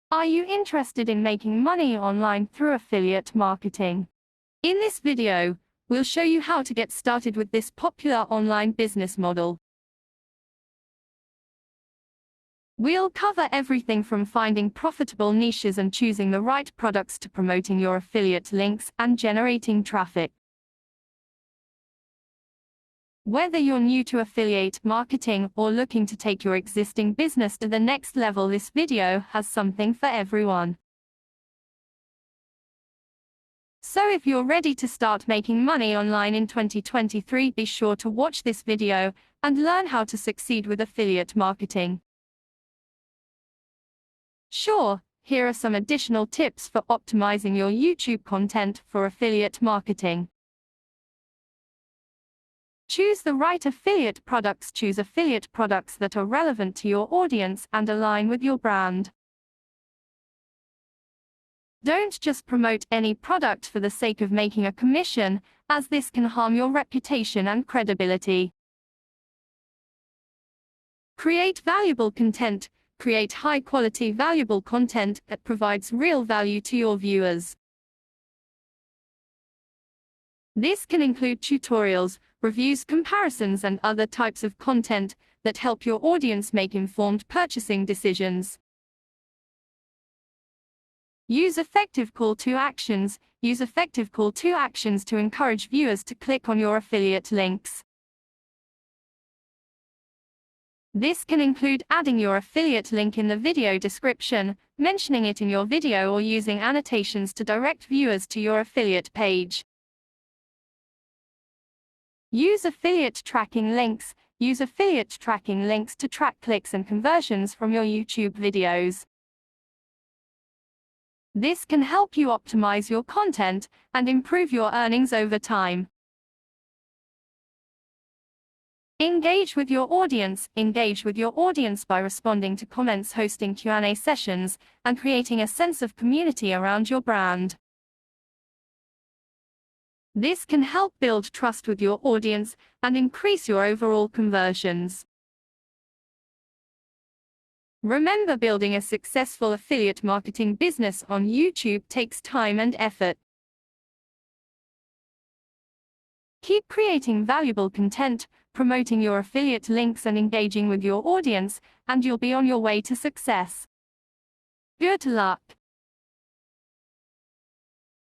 Are you interested in making money online through affiliate marketing? In this video, we'll show you how to get started with this popular online business model. We'll cover everything from finding profitable niches and choosing the right products to promoting your affiliate links and generating traffic. Whether you're new to affiliate marketing or looking to take your existing business to the next level, this video has something for everyone. So if you're ready to start making money online in 2023, be sure to watch this video and learn how to succeed with affiliate marketing. Sure, here are some additional tips for optimizing your YouTube content for affiliate marketing. Choose the right affiliate products. Choose affiliate products that are relevant to your audience and align with your brand. Don't just promote any product for the sake of making a commission, as this can harm your reputation and credibility. Create valuable content. Create high-quality, valuable content that provides real value to your viewers. This can include tutorials, reviews, comparisons, and other types of content that help your audience make informed purchasing decisions. Use effective call to actions. Use effective call to actions to encourage viewers to click on your affiliate links. This can include adding your affiliate link in the video description, mentioning it in your video, or using annotations to direct viewers to your affiliate page. Use affiliate tracking links. Use affiliate tracking links to track clicks and conversions from your YouTube videos. This can help you optimize your content and improve your earnings over time. Engage with your audience. Engage with your audience by responding to comments, hosting Q&A sessions, and creating a sense of community around your brand. This can help build trust with your audience and increase your overall conversions. Remember, building a successful affiliate marketing business on YouTube takes time and effort. Keep creating valuable content, promoting your affiliate links, and engaging with your audience, and you'll be on your way to success. Good luck!